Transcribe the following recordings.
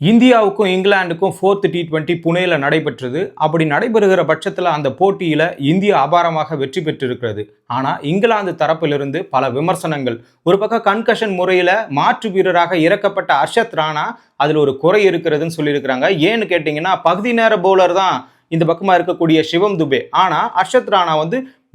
இந்தியாவுக்கும் இங்கிலாந்துக்கும் 4th T20 புனேல நடைபெற்றது. அப்படி நடைபெறுகிற பட்சத்தில் அந்த போட்டியில இந்தியா அபாரமாக வெற்றி பெற்றிருக்கிறது. ஆனா இங்கிலாந்து தரப்பிலிருந்து பல விமர்சனங்கள். ஒரு பக்கம் கன்கஷன் முறையில மாற்று வீரராக இறக்கப்பட்ட அர்ஷத் ராணா அதுல ஒரு குறை இருக்கிறதுன்னு சொல்லியிருக்கிறாங்க. ஏன்னு கேட்டீங்கன்னா பகுதி நேர பவுலர் தான் இந்த பக்கமா இருக்கக்கூடிய சிவம் துபே. ஆனா அர்ஷத் ராணா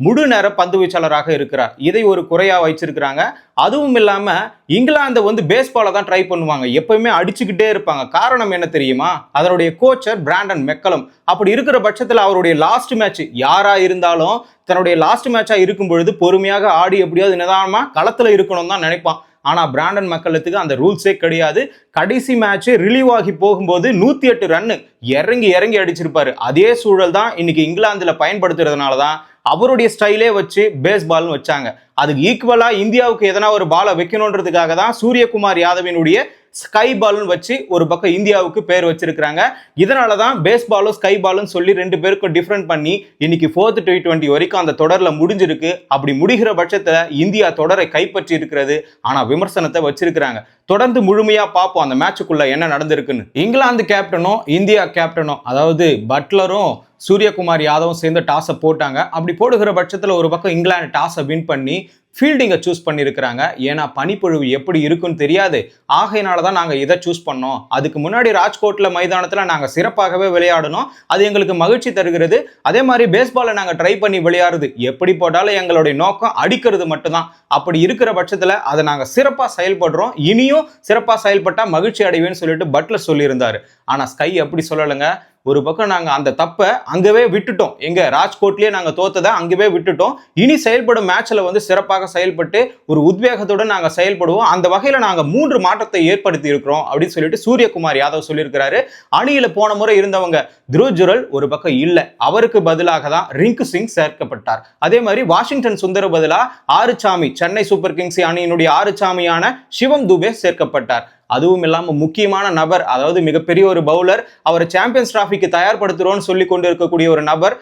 முழு நேர பந்து வீச்சாளராக இருக்கிறார். இதை ஒரு குறையா வச்சிருக்கிறாங்க. அதுவும் இல்லாம இங்கிலாந்து பேஸ்பால தான் ட்ரை பண்ணுவாங்க. எப்பவுமே அடிச்சுக்கிட்டே இருப்பாங்க. காரணம் என்ன தெரியுமா? அதனுடைய கோச்சர் பிராண்டன் மெக்கலம். அப்படி இருக்கிற பட்சத்தில் அவருடைய லாஸ்ட் மேட்ச் யாரா இருந்தாலும் தன்னுடைய லாஸ்ட் மேட்சா இருக்கும் பொழுது பொறுமையாக ஆடி எப்படியாவது நிதானமா களத்துல இருக்கணும் தான் நினைப்பான். ஆனா பிராண்டன் மெக்கலத்துக்கு அந்த ரூல்ஸே கிடையாது. கடைசி மேட்ச் ரிலீவ் ஆகி போகும்போது 108 ரன் இறங்கி இறங்கி அடிச்சிருப்பாரு. அதே சூழல் தான் இன்னைக்கு இங்கிலாந்துல பயன்படுத்துறதுனால தான் அவருடைய ஸ்டைலே வச்சு பேஸ்பால்னு வச்சாங்க. அதுக்கு ஈக்குவலா இந்தியாவுக்கு எதனா ஒரு பாலை வைக்கணுன்றதுக்காக தான் சூரியகுமார் யாதவினுடைய ஸ்கை பால்னு வச்சு ஒரு பக்கம் இந்தியாவுக்கு பேர் வச்சிருக்காங்க. இதனாலதான் பேஸ்பாலும் ஸ்கை பாலும் சொல்லி ரெண்டு பேருக்கும் டிஃபரெண்ட் பண்ணி இன்னைக்கு 4th T20 வரைக்கும் அந்த தொடர்ல முடிஞ்சிருக்கு. அப்படி முடிகிற பட்சத்துல இந்தியா தொடரை கைப்பற்றி இருக்கிறது. ஆனா விமர்சனத்தை வச்சிருக்கிறாங்க. தொடர்ந்து முழுமையா பார்ப்போம் அந்த மேட்சுக்குள்ள என்ன நடந்திருக்குன்னு. இங்கிலாந்து கேப்டனும் இந்தியா கேப்டனும் அதாவது பட்லரும் சூரியகுமார் யாதவும் சேர்ந்து டாஸை போட்டாங்க. அப்படி போடுகிற பட்சத்தில் ஒரு பக்கம் இங்கிலாந்து டாஸை வின் பண்ணி ஃபீல்டிங்கை சூஸ் பண்ணியிருக்கிறாங்க. ஏன்னா பனிப்பொழிவு எப்படி இருக்குன்னு தெரியாது. ஆகையினால தான் நாங்கள் இதை சூஸ் பண்ணோம். அதுக்கு முன்னாடி ராஜ்கோட்டில் மைதானத்தில் நாங்கள் சிறப்பாகவே விளையாடணும். அது எங்களுக்கு மகிழ்ச்சி தருகிறது. அதே மாதிரி பேஸ்பாலை நாங்கள் ட்ரை பண்ணி விளையாடுறது எப்படி போட்டாலும் எங்களுடைய நோக்கம் அடிக்கிறது மட்டும்தான். அப்படி இருக்கிற பட்சத்தில் அதை நாங்கள் சிறப்பாக செயல்படுறோம். இனியும் சிறப்பாக செயல்பட்டால் மகிழ்ச்சி அடைவேன்னு சொல்லிட்டு பட்லர் சொல்லியிருந்தாரு. ஆனால் ஸ்கை எப்படி சொல்லலைங்க. ஒரு பக்கம் நாங்க அந்த தப்பை அங்கவே விட்டுட்டோம். எங்க ராஜ்கோட்லயே நாங்க தோத்ததை அங்கவே விட்டுட்டோம். இனி செயல்படும் மேட்ச்ல சிறப்பாக செயல்பட்டு ஒரு உத்வேகத்துடன் நாங்க செயல்படுவோம். அந்த வகையில நாங்க 3 மாற்றத்தை ஏற்படுத்தி இருக்கிறோம் அப்படின்னு சொல்லிட்டு சூரியகுமார் யாதவ் சொல்லியிருக்கிறாரு. அணியில போன முறை இருந்தவங்க துருவ் ஜுரல் ஒரு பக்கம் இல்ல. அவருக்கு பதிலாக தான் ரிங்கு சிங் சேர்க்கப்பட்டார். அதே மாதிரி வாஷிங்டன் சுந்தர் பதிலா ஆறுசாமி சென்னை சூப்பர் கிங்ஸ் அணியினுடைய ஆறுசாமியான சிவம் துபே சேர்க்கப்பட்டார். அதுவும் இல்லாம முக்கியமான நபர், அதாவது மிகப்பெரிய ஒரு பவுலர், அவரை சாம்பியன்ஸ் டிராஃபிக்கு தயார்படுத்துறோம்னு சொல்லி கொண்டு இருக்கக்கூடிய ஒரு நபர்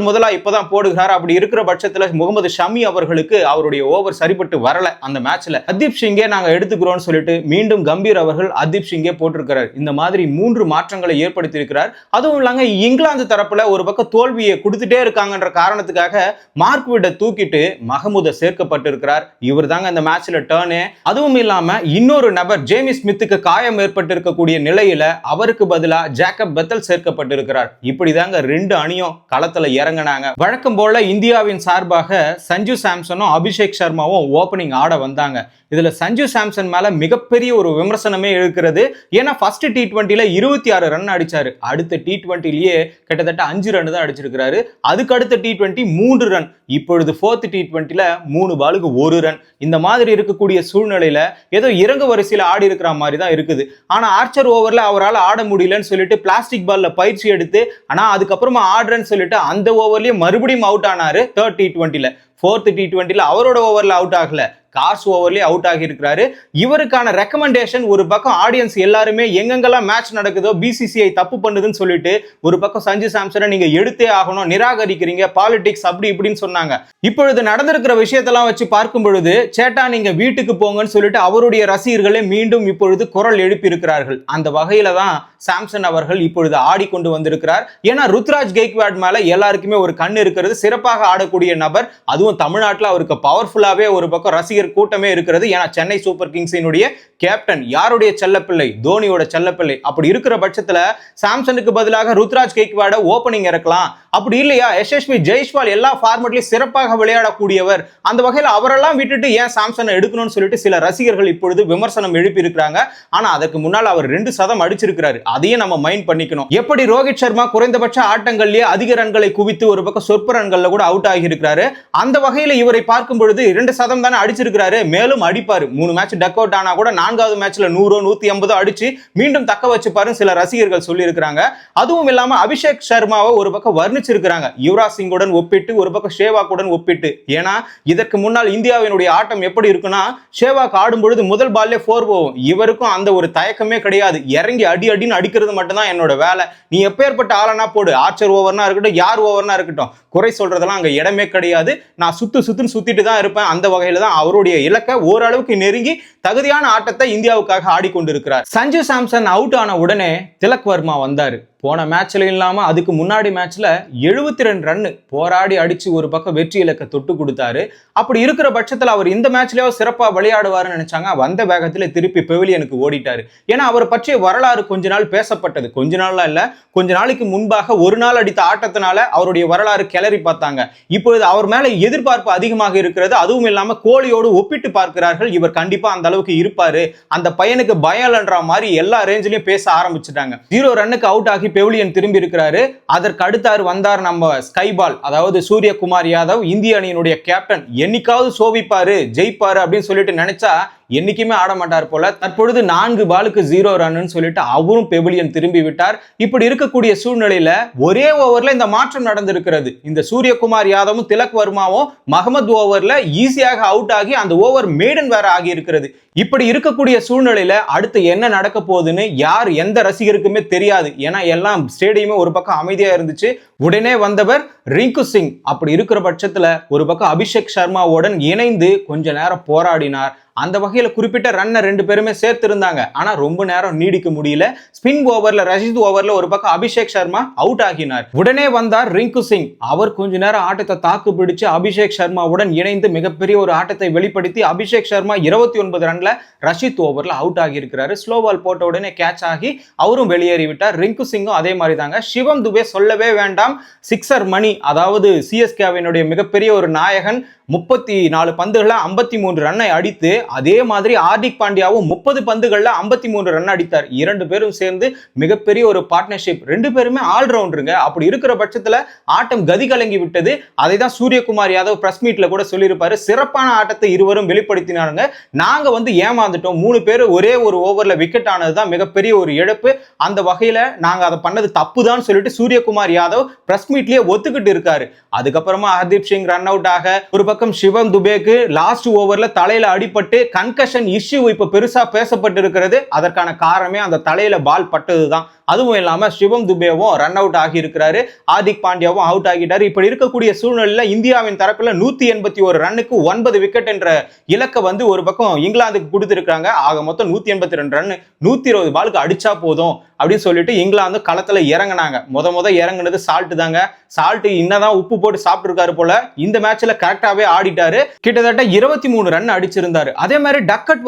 முதலா இப்பதான் போடுகிறார். அப்படி இருக்கிற பட்சத்துல முகமது ஷமி அவர்களுக்கு அவருடைய ஓவர் சரிப்பட்டு வரல. அந்த மேட்ச்ல அர்தீப் சிங்கே நாங்க எடுத்துக்கிறோம்னு சொல்லிட்டு மீண்டும் கம்பீர் அவர்கள் அர்தீப் சிங்கே போட்டிருக்கிறார். இந்த மாதிரி 3 மாற்றங்களை ஏற்படுத்தி இருக்கிறார். அதுவும் இல்லாம இங்கிலாந்து தரப்புல ஒரு பக்கம் தோல்வியை கொடுத்துட்டே இருக்காங்கன்ற காரணத்துக்காக மார்க்விட தூக்கிட்டு மஹமூத சேர்க்கப்பட்டிருக்கிறார். இவர் தாங்க இந்த மேட்ச்ல டர்னே. அதுவும் இல்லாம இன்னொரு நபர் ஜேமி ஸ்மித்துக்கு காயம் ஏற்பட்டிருக்கக்கூடிய நிலையில அவருக்கு பதிலா ஜேக்கப் பெத்தல் சேர்க்கப்பட்டிருக்கிறார். இப்படிதாங்க 2 அணியும் களத்துல இறங்கினாங்க. வழக்கம் போல இந்தியாவின் சார்பாக சஞ்சு சாம்சனும் அபிஷேக் சர்மாவும் ஓபனிங் ஆட வந்தாங்க. இதுல சஞ்சு சாம்சன் மேல மிகப்பெரிய ஒரு விமர்சனமே இருக்கிறது. ஏன்னா ஃபர்ஸ்ட் T20ல 26 ரன் அடிச்சாரு. அடுத்த T20லயே கிட்டத்தட்ட 5 ரன் தான் அடிச்சிருக்கிறாரு. அதுக்கு அடுத்த T20 3 ரன். இப்பொழுது 4th T20ல 3 பாலுக்கு 1 ரன். இந்த மாதிரி இருக்கக்கூடிய சூழ்நிலையில ஏதோ இறங்கு வரிசையில ஆடி இருக்கிற மாதிரி தான் இருக்குது. ஆனா ஆர்ச்சர் ஓவர்ல அவரால் ஆட முடியலன்னு சொல்லிட்டு பிளாஸ்டிக் பால்ல பயிற்சி எடுத்து ஆனா அதுக்கப்புறமா ஆடுறேன்னு சொல்லிட்டு அந்த ஓவர்லயே மறுபடியும் அவுட் ஆனாரு 3rd T20ல. 4th T20ல அவரோட ஓவர்ல அவுட் ஆகல, கார்ஸ் ஓவர்லயே அவுட் ஆகி இருக்கிறாரு. இவருக்கான ரெக்கமெண்டேஷன் ஒரு பக்கம் ஆடியன்ஸ் எல்லாருமே எங்கெங்கெல்லாம் மேட்ச் நடக்குதோ பிசிசிஐ தப்பு பண்ணுதுன்னு சொல்லிட்டு ஒரு பக்கம் சஞ்சு சாம்சனை நீங்க எடுத்தே ஆகணும், நிராகரிக்கிறீங்க, பாலிடிக்ஸ் அப்படி இப்படின்னு சொன்னாங்க. இப்பொழுது நடந்திருக்கிற விஷயத்தெல்லாம் வச்சு பார்க்கும் பொழுது சேட்டா நீங்க வீட்டுக்கு போங்கன்னு சொல்லிட்டு அவருடைய ரசிகர்களே மீண்டும் இப்பொழுது குரல் எழுப்பி இருக்கிறார்கள். அந்த வகையில தான் சாம்சன் அவர்கள் இப்பொழுது ஆடிக்கொண்டு வந்திருக்கிறார். ஏன்னா ருத்ராஜ் கெய்க்வாட் மேல எல்லாருக்குமே ஒரு கண் இருக்கிறது. சிறப்பாக ஆடக்கூடிய நபர், அதுவும் தமிழ்நாட்டில் அவருக்கு பவர்ஃபுல்லாவே ஒரு பக்கம் ரசிகர் கூட்டமே இருக்கிறது. ஏன்னா சென்னை சூப்பர் கிங்ஸினுடைய கேப்டன் யாருடைய செல்லப்பிள்ளை? தோனியோட செல்லப்பிள்ளை. அப்படி இருக்கிற பட்சத்துல சாம்சனுக்கு பதிலாக ருத்ராஜ் கெய்க்வாட ஓபனிங் இறக்கலாம். அப்படி இல்லையா யசஸ்வி ஜெய்ஸ்வால் எல்லா ஃபார்மட்லயும் சிறப்பாக விளையாடக்கூடியவர். அந்த வகையில் அவரெல்லாம் விட்டுட்டு ஏன் சாம்சனை எடுக்கணும்னு சொல்லிட்டு சில ரசிகர்கள் இப்பொழுது விமர்சனம் எழுப்பி இருக்கிறாங்க. ஆனா அதற்கு முன்னால் அவர் 2 சதம் அடிச்சிருக்கிறாரு. அதையே நம்ம மைண்ட் பண்ணிக்கணும். எப்படி ரோஹித் சர்மா குறைந்தபட்ச ஆட்டங்கள்லயே அதிக ரன்களை குவித்து ஒரு பக்கம் சொற்ப ரன்கள்ல கூட அவுட் ஆகி இருக்கிறாரு. அந்த வகையில இவரை பார்க்கும் பொழுது 2 சதம் தானே அடிச்சிருக்கிறாரு. மேலும் அடிப்பாரு. 3 மேட்ச் டக் அவுட் ஆனா கூட 4வது மேட்ச்ல 100 150 அடிச்சு மீண்டும் தக்க வச்சுப்பாரு சில ரசிகர்கள் சொல்லி இருக்கிறாங்க. அதுவும் இல்லாம அபிஷேக் சர்மாவை ஒரு பக்கம் வர்ணிச்சு விமர்சிச்சிருக்கிறாங்க. யுவராஜ் சிங்குடன் ஒப்பிட்டு, ஒரு பக்கம் சேவாக்குடன் ஒப்பிட்டு. ஏன்னா இதற்கு முன்னால் இந்தியாவினுடைய ஆட்டம் எப்படி இருக்குன்னா, சேவாக் ஆடும் பொழுது முதல் பால்லே 4 போகும். இவருக்கும் அந்த ஒரு தயக்கமே கிடையாது. இறங்கி அடி அடின்னு அடிக்கிறது மட்டும்தான் என்னோட வேலை. நீ எப்பேற்பட்ட ஆளனா போடு, ஆர்ச்சர் ஓவர்னா இருக்கட்டும், யார் ஓவர்னா இருக்கட்டும், குறை சொல்றதெல்லாம் அங்க இடமே கிடையாது. நான் சுத்துன்னு சுத்திட்டு தான் இருப்பேன். அந்த வகையில தான் அவருடைய இலக்கை ஓரளவுக்கு நெருங்கி தகுதியான ஆட்டத்தை இந்தியாவுக்காக ஆடிக்கொண்டிருக்கிறார். சஞ்சு சாம்சன் அவுட் ஆன உடனே திலக் வர்மா வந்தாரு. போன மேட்ச்ல இல்லாம அதுக்கு முன்னாடி மேட்ச்ல 72 ரன் போராடி அடிச்சு ஒரு பக்கம் வெற்றி இலக்கை தொட்டு கொடுத்தாரு. அப்படி இருக்கிற பட்சத்தில் அவர் இந்த மேட்ச்லயாவது சிறப்பா விளையாடுவாருன்னு நினைச்சாங்க. வந்த வேகத்துல திருப்பி பெவிலியனுக்கு ஓடிட்டாரு. ஏன்னா அவர் பற்றிய வரலாறு கொஞ்ச நாள் பேசப்பட்டது. கொஞ்ச நாள்லாம் இல்ல, கொஞ்ச நாளைக்கு முன்பாக ஒரு நாள் அடித்த ஆட்டத்தினால அவருடைய வரலாறு கிளறி பார்த்தாங்க. இப்பொழுது அவர் மேல எதிர்பார்ப்பு அதிகமாக இருக்கிறது. அதுவும் இல்லாம கோலியோடு ஒப்பிட்டு பார்க்கிறார்கள். இவர் கண்டிப்பா அந்த அளவுக்கு இருப்பாரு, அந்த பையனுக்கு பயம்ன்ற மாதிரி எல்லா ரேஞ்சிலையும் பேச ஆரம்பிச்சுட்டாங்க. 0 ரன்னுக்கு அவுட் ஆகி பெவிலியன் திரும்பி இருக்கிறாரு. அதற்கு அடுத்தார் வந்தார் நம்ம ஸ்கைபால், அதாவது சூரியகுமார் யாதவ், இந்திய அணியினுடைய கேப்டன். என்னைக்காவது சோபிப்பாரு, ஜெயிப்பாரு அப்படின்னு சொல்லிட்டு நினைச்சா என்னைக்குமே ஆட மாட்டார் போல. தற்பொழுது 4 பாலுக்கு 0 ரன் சொல்லிட்டு அவரும் பெவிலியன் திரும்பி விட்டார். இப்படி இருக்கக்கூடிய சூழ்நிலையில ஒரே ஓவர்ல இந்த மாற்றம் நடந்திருக்கிறது. இந்த சூரியகுமார் யாதவும் திலக் வர்மாவும் மஹமத் ஓவர்ல ஈஸியாக அவுட் ஆகி அந்த ஓவர் மேடன் வேற ஆகி இருக்கிறது. இப்படி இருக்கக்கூடிய சூழ்நிலையில அடுத்து என்ன நடக்க போகுதுன்னு யார் எந்த ரசிகருக்குமே தெரியாது. ஏன்னா எல்லாம் ஸ்டேடியமே ஒரு பக்கம் அமைதியா இருந்துச்சு. உடனே வந்தவர் ரிங்கு சிங். அப்படி இருக்கிற பட்சத்துல ஒரு பக்கம் அபிஷேக் சர்மாவுடன் இணைந்து கொஞ்ச நேரம் போராடினார். அந்த வகையில குறிப்பிட்ட ரன்னை 2 பேருமே சேர்த்து இருந்தாங்க. ஆனா ரொம்ப நேரம் நீடிக்க முடியல. ஸ்பின் ஓவர்ல, ரஷீத் ஓவர்ல ஒரு பக்கம் அபிஷேக் சர்மா அவுட் ஆகினார். உடனே வந்தார் ரிங்கு சிங். அவர் கொஞ்ச நேரம் ஆட்டத்தை தாக்கு பிடிச்சு அபிஷேக் சர்மாவுடன் இணைந்து மிகப்பெரிய ஒரு ஆட்டத்தை வெளிப்படுத்தி அபிஷேக் சர்மா 29 ரன்ல ரஷீத் ஓவர்ல அவுட் ஆகி இருக்கிறாரு. ஸ்லோ பால் போட்ட உடனே கேட்ச் ஆகி அவரும் வெளியேறி விட்டார். ரிங்கு சிங்கும் அதே மாதிரி தாங்க. சிவம் துபே சொல்லவே வேண்டாம், சிக்ஸர் மணி, அதாவது சிஎஸ்கேவினுடைய மிகப்பெரிய ஒரு நாயகன். 34 பந்துகள்ல 53 ரன்னை அடித்து, அதே மாதிரி ஹார்திக் பாண்டியாவும் 30 பந்துகள்ல 53 ரன் அடித்தார். 2 பேரும் சேர்ந்து மிகப்பெரிய ஒரு பார்ட்னர்ஷிப். 2 பேருமே ஆல்ரவுண்டருங்க. அப்படி இருக்கிற பட்சத்துல ஆட்டம் கதி கலங்கி விட்டது. அதை தான் சூரியகுமார் யாதவ் பிரஸ் மீட்ல கூட சொல்லியிருப்பாரு. சிறப்பான ஆட்டத்தை இருவரும் வெளிப்படுத்தினாங்க. நாங்க ஏமாந்துட்டோம். 3 பேர் ஒரே ஒரு ஓவர்ல விக்கெட் ஆனதுதான் மிகப்பெரிய ஒரு இழப்பு. அந்த வகையில நாங்க அதை பண்ணது தப்பு தான் சொல்லிட்டு சூரியகுமார் யாதவ் பிரஸ் மீட்லயே ஒத்துக்கிட்டு இருக்காரு. அதுக்கப்புறமா ஹர்தீப் சிங் ரன் அவுட் ஆக, ஒரு பக்கம் சிவம் துபேக்கு லாஸ்ட் ஓவர்ல தலையில அடிபட்டு கன்கஷன் இஷ்யூ இப்ப பெருசா பேசப்பட்டு இருக்கிறது. அதற்கான காரணமே அந்த தலையில பால் பட்டதுதான். அதுவும் இல்லாம சிவம் துபேவும் ரன் அவுட் ஆகி இருக்கிறாரு. ஹார்திக் பாண்டியாவும் அவுட் ஆகிட்டாரு. இப்படி இருக்கக்கூடிய சூழ்நிலையில இந்தியாவின் தரப்புல 181 ரன்னுக்கு 9 விக்கெட் என்ற இலக்கை ஒரு பக்கம் இங்கிலாந்துக்கு கொடுத்திருக்காங்க. ஆக மொத்தம் 182 ரன் 120 பாலுக்கு அடிச்சா போதும் அப்படின்னு சொல்லிட்டு இங்கிலாந்து களத்துல இறங்கினாங்க. முத இறங்குனது சால்ட் தாங்க. சால்ட் இன்னதான் உப்பு போட்டு சாப்பிட்டு இருக்காரு போல. இந்த மேட்ச்ல கரெக்டாவே ஆடிட்டாரு. கிட்டத்தட்ட 23 ரன் அடிச்சிருந்தாரு. அதே மாதிரி டக்கட்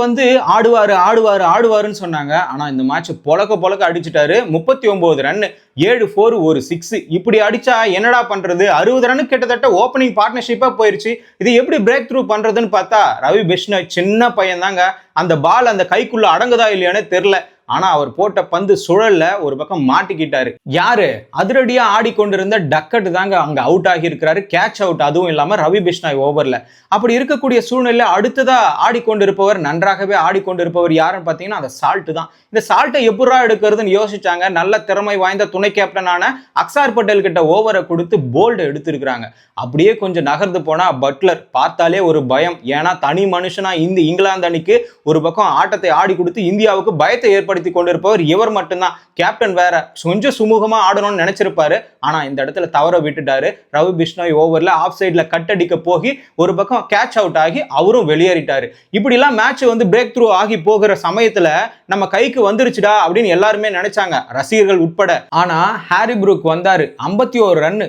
ஆடுவாருன்னு சொன்னாங்க. ஆனா இந்த மேட்ச் பொலக்க அடிச்சிட்டாரு. 39 ரன், 7 4 1 6. இப்படி அடிச்சா என்னடா பண்றது? 60 ரன் கிட்டத்தட்ட ஓப்பனிங் பார்ட்னர்ஷிப்பா போயிருச்சு. இது எப்படி பிரேக் த்ரூ பண்றதுன்னு பார்த்தா ரவி பிஷ்ணாய் சின்ன பையன் தாங்க. அந்த பால் அந்த கைக்குள்ள அடங்குதா இல்லையானே தெரியல. ஆனா அவர் போட்ட பந்து சுழல்ல ஒரு பக்கம் மாட்டிக்கிட்டாரு. யாரு? அதிரடியா ஆடிக்கொண்டிருந்த டக்கட் தாங்க அங்க அவுட் ஆகி இருக்கிறாரு. Catch out. அதுவும் இல்லாம ரவி பிஷ்ணாய் ஓவர்ல. அப்படி இருக்கக்கூடிய சூழ்நிலை அடுத்ததா ஆடிக்கொண்டிருப்பவர், நன்றாகவே ஆடிக்கொண்டிருப்பவர் யாருன்னு பாத்தீங்கன்னா அந்த சால்ட் தான். இந்த சால்ட்டை எப்படா எடுக்கிறதுன்னு யோசிச்சாங்க. நல்ல திறமை வாய்ந்த துணை கேப்டனான அக்சார் பட்டேல் கிட்ட ஓவரை கொடுத்து போல்டு எடுத்திருக்கிறாங்க. அப்படியே கொஞ்சம் நகர்ந்து போனா பட்லர் பார்த்தாலே ஒரு பயம். ஏன்னா தனி மனுஷனா இந்த இங்கிலாந்து அணிக்கு ஒரு பக்கம் ஆட்டத்தை ஆடி கொடுத்து இந்தியாவுக்கு பயத்தை ஏற்படுத்தி கொண்டிருப்பவர் இவர் மட்டும்தான். கேப்டன் வேற கொஞ்சம் சுமூகமா ஆடணும்னு நினைச்சிருப்பாரு. ஆனா இந்த இடத்துல தவற விட்டுட்டாரு. ரவி பிஷ்ணாய் ஓவர்ல ஆஃப் சைட்ல கட் அடிக்க போகி ஒரு பக்கம் கேட்ச் அவுட் ஆகி அவரும் வெளியேறிட்டாரு. இப்படி எல்லாம் மேட்ச் பிரேக் த்ரூ ஆகி போகிற சமயத்துல நம்ம கைக்கு வந்துருச்சுடா அப்படின்னு எல்லாருமே நினைச்சாங்க, ரசிகர்கள் உட்பட. ஆனா ஹாரி புரூக் வந்தாரு. 51 ரன்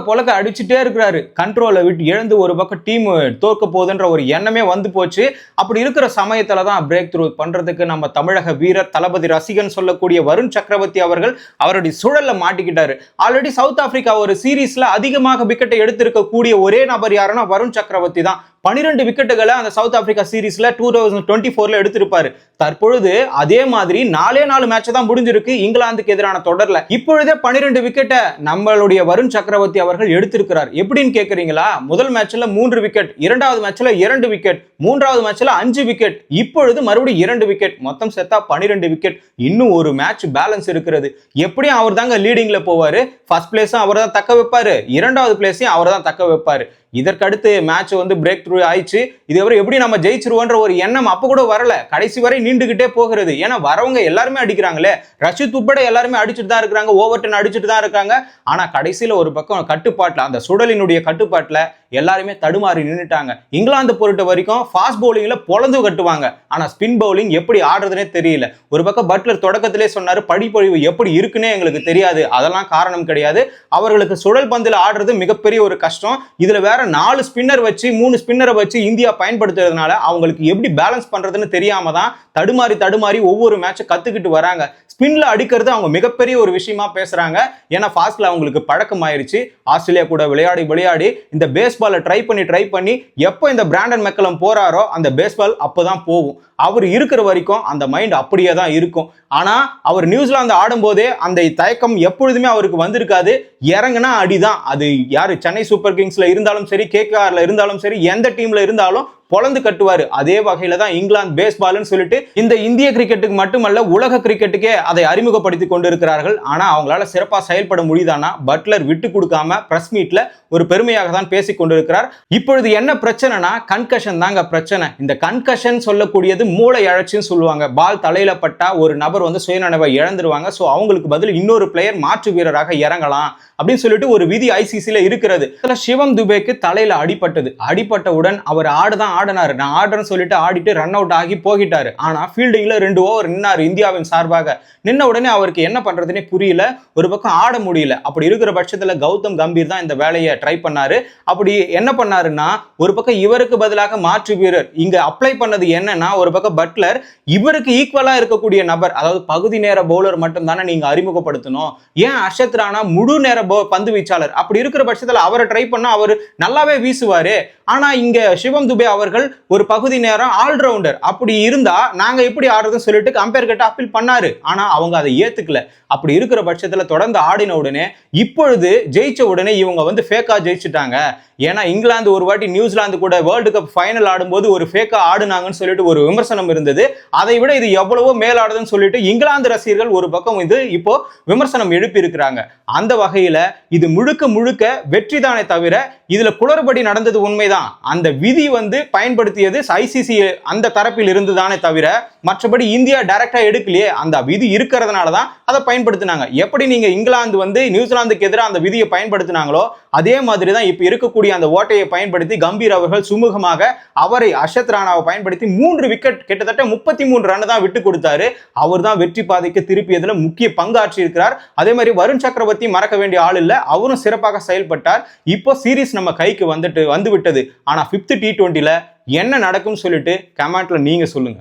பொலக்க அடிச்சுட்டே இருக்கிறாரு. கண்ட்ரோலை விட்டு எழுந்து ஒரு பக்கம் டீம் தோற்க போகுதுன்ற ஒரு எண்ணமே வந்து போச்சு. அப்படி இருக்கிற சமயத்துல தான் பிரேக் த்ரூ பண்றதுக்கு நம்ம தமிழக வீரர் தளபதி ரசிகன் சொல்லக்கூடிய வருண் சக்கரவர்த்தி அவர்கள் அவருடைய சுழல்ல மாட்டிக்கிட்டாரு. ஆல்ரெடி சவுத் ஆப்பிரிக்கா ஒரு சீரீஸ்ல அதிகமாக விக்கெட்டை எடுத்திருக்கக்கூடிய ஒரே நபர் யாருன்னா வருண் சக்கரவர்த்தி தான். 12 விக்கெட்டுகளை அந்த சவுத் ஆப்பிரிக்கா சீரீஸ்ல 2024 எடுத்திருப்பாரு. தற்பொழுது அதே மாதிரி 4 மேட்ச் தான் முடிஞ்சிருக்கு இங்கிலாந்துக்கு எதிரான தொடர்ல. இப்பொழுதே 12 விக்கெட்டை நம்மளுடைய வருண் சக்கரவர்த்தி அவர்கள் எடுத்திருக்கிறார். எப்படின்னு கேக்குறீங்களா? முதல் மேட்ச்ல 3 விக்கெட், இரண்டாவது மேட்ச்ல 2 விக்கெட், மூன்றாவது மேட்ச்ல 5 விக்கெட், இப்பொழுது மறுபடியும் 2 விக்கெட், மொத்தம் சேர்த்தா 12 விக்கெட், இன்னும் ஒரு மேட்ச் பேலன்ஸ் இருக்கிறது. எப்படியும் அவர் தாங்க லீடிங்ல போவாரு. ஃபர்ஸ்ட் பிளேஸும் அவர் தான் தக்க வைப்பாரு, இரண்டாவது பிளேஸையும் அவர் தான் தக்க வைப்பாரு. இதற்கடுத்து மேட்ச் வந்து பிரேக் த்ரூ ஆயிடுச்சு. இதுவரை எப்படி நம்ம ஜெயிச்சிருவோன்ற ஒரு எண்ணம் அப்ப கூட வரல. கடைசி வரை நீண்டுகிட்டே போகிறது. ஏன்னா வரவங்க எல்லாருமே அடிக்கிறாங்களே, ரஷித் உட்பட எல்லாருமே அடிச்சுட்டு தான் இருக்காங்க, ஓவர்டன் அடிச்சுட்டு தான் இருக்காங்க. ஆனா கடைசியில ஒரு பக்கம் கட்டுப்பாட்டுல, அந்த சுழலினுடைய கட்டுப்பாட்டுல எல்லாருமே தடுமாறி நின்னுட்டாங்க. இங்கிலாந்து பொறுத்த வரைக்கும் ஃபாஸ்ட் பவுலிங்ல பொழந்து கட்டுவாங்க, ஆனா ஸ்பின் பவுலிங் எப்படி ஆடுறதுனே தெரியல. ஒரு பக்கம் பட்லர் தொடக்கத்திலே சொன்னாரு, படிப்பொழிவு எப்படி இருக்குன்னே எங்களுக்கு தெரியாது. அதெல்லாம் காரணம் கிடையாது, அவர்களுக்கு சுழல் பந்துல ஆடுறது மிகப்பெரிய ஒரு கஷ்டம். இதுல வேற 4 ஸ்பின்னர் வச்சு 3 ஸ்பின்னரை வச்சு இந்தியா பயன்படுத்துறதுனால அவங்களுக்கு எப்படி பேலன்ஸ் பண்றதுன்னு தெரியாம தான் தடுமாறி ஒவ்வொரு மேட்சை கத்துக்கிட்டு வராங்க. ஸ்பின்ல அடிக்கிறது அவங்க மிகப்பெரிய ஒரு விஷயமா பேசுறாங்க. ஏன்னா ஃபாஸ்ட்ல அவங்களுக்கு பழக்கம் ஆயிருச்சு. ஆஸ்திரேலியா கூட விளையாடி இந்த பேஸ்பாலை ட்ரை பண்ணி எப்போ இந்த பிராண்டன் மெக்கலம் போறாரோ அந்த பேஸ்பால் அப்போதான் போகும். அவர் இருக்கிற வரைக்கும் அந்த மைண்ட் அப்படியே தான் இருக்கும். ஆனா அவர் நியூசிலாந்து ஆடும் போதே அந்த தயக்கம் எப்பொழுதுமே அவருக்கு வந்திருக்காது. இறங்குனா அடிதான். அது யாரு, சென்னை சூப்பர் கிங்ஸ்ல இருந்தாலும் சரி, கேகேஆர்ல இருந்தாலும் சரி, எந்த டீம்ல இருந்தாலும் பொழந்து கட்டுவாரு. அதே வகையில தான் இங்கிலாந்து பேஸ்பால்னு சொல்லிட்டு இந்த இந்திய கிரிக்கெட்டுக்கு மட்டுமல்ல உலக கிரிக்கெட்டுக்கே அதை அறிமுகப்படுத்தி கொண்டிருக்கிறார்கள். ஆனா அவங்களால சிறப்பா செயல்பட முடியுதானா? பட்லர் விட்டு கொடுக்காம பிரஸ் மீட்ல ஒரு பெருமையாக தான் பேசிக் கொண்டிருக்கிறார். இப்பொழுது என்ன பிரச்சனைனா கன்கஷன் தாங்க பிரச்சனை. இந்த கன்கஷன் சொல்லக்கூடியது மூளை இழச்சின்னு சொல்லுவாங்க. பால் தலையில பட்டா ஒரு நபர் வந்து சுயநினைவை இழந்துருவாங்க. சோ அவங்களுக்கு பதில் இன்னொரு பிளேயர் மாற்று வீரராக இறங்கலாம் அப்படின்னு சொல்லிட்டு ஒரு விதி ஐசிசில இருக்கிறது. சிவம் துபேக்கு தலையில அடிபட்டவுடன் அவர் ஆடினாரு. நான் ஆடுறேன்னு சொல்லிட்டு ஆடிட்டு ரன் அவுட் ஆகி போகிட்டாரு. ஆனா ஃபீல்டிங்ல 2 ஓவர் நின்னாரு இந்தியாவின் சார்பாக. நின்ன உடனே அவருக்கு என்ன பண்றதுன்னே புரியல, ஒரு பக்கம் ஆட முடியல. அப்படி இருக்கிற பட்சத்துல கௌதம் கம்பீர் தான் இந்த வேலையை ட்ரை பண்ணாரு. அப்படி என்ன பண்ணாருன்னா, ஒரு பக்கம் இவருக்கு பதிலாக மாற்று வீரர் இங்க அப்ளை பண்ணது என்னன்னா, ஒரு பக்கம் பட்லர் இவருக்கு ஈக்குவலா இருக்கக்கூடிய நபர், அதாவது பகுதி நேர பவுலர் மட்டும் தானே நீங்க அறிமுகப்படுத்தணும். ஏன் அர்ஷத் ராணா முழு நேர பந்து வீச்சாளர், அப்படி இருக்கிற பட்சத்தில் அவரை ட்ரை பண்ணா அவர் நல்லாவே வீசுவாரு. ஆனா இங்க சிவம் துபே அவர்கள் ஒரு பகுதி நேரம் ஆல்ரவுண்டர், அப்படி இருந்தா நாங்க எப்படி ஆடுறதுன்னு சொல்லிட்டு கம்பேர் கிட்ட அப்பீல் பண்ணாரு. ஆனா அவங்க அதை ஏத்துக்கல. அப்படி இருக்கிற பட்சத்துல தொடர்ந்து ஆடின உடனே இப்பொழுது ஜெயிச்ச உடனே இவங்க வந்து ஃபேக்கா ஜெயிச்சுட்டாங்க. ஏன்னா இங்கிலாந்து ஒரு வாட்டி நியூசிலாந்து கூட வேர்ல்டு கப் ஃபைனல் ஆடும்போது ஒரு ஃபேக்கா ஆடுனாங்கன்னு சொல்லிட்டு ஒரு விமர்சனம் இருந்தது. அதை விட இது எவ்வளவோ மேலாடுதுன்னு சொல்லிட்டு இங்கிலாந்து ரசிகர்கள் ஒரு பக்கம் இது இப்போ விமர்சனம் எழுப்பி இருக்கிறாங்க. அந்த வகையில இது முழுக்க வெற்றி தானே தவிர இதுல குளறுபடி நடந்தது உண்மைதான். அந்த விதி வந்து பயன்படுத்தியது ஐசிசி அந்த தரப்பில் இருந்து தானே தவிர மற்றபடி இந்தியா டைரக்டா எடுக்கலையே. அந்த விதி இருக்கிறதுனால தான் அதை பயன்படுத்தினாங்க. எப்படி நீங்க இங்கிலாந்து வந்து நியூசிலாந்துக்கு எதிராக அந்த விதியை பயன்படுத்தினாங்களோ அதே மாதிரி தான் இப்ப இருக்கக்கூடிய அந்த ஓட்டையை பயன்படுத்தி கம்பீர் அவர்கள் சுமூகமாக அவரை அர்ஷத் ராணாவை பயன்படுத்தி 3 விக்கெட் கிட்டத்தட்ட 33 ரன் தான் விட்டு கொடுத்தாரு. அவர் தான் வெற்றி பாதைக்கு திருப்பியதுல முக்கிய பங்காற்றி இருக்கிறார். அதே மாதிரி வருண் சக்கரவர்த்தி மறக்க வேண்டிய ஆள் இல்ல, அவரும் சிறப்பாக செயல்பட்டார். இப்போ சீரீஸ் நம்ம கைக்கு வந்து விட்டது. ஆனா 5th T20ல என்ன நடக்கும் சொல்லிட்டு கமெண்ட்ல நீங்க சொல்லுங்க.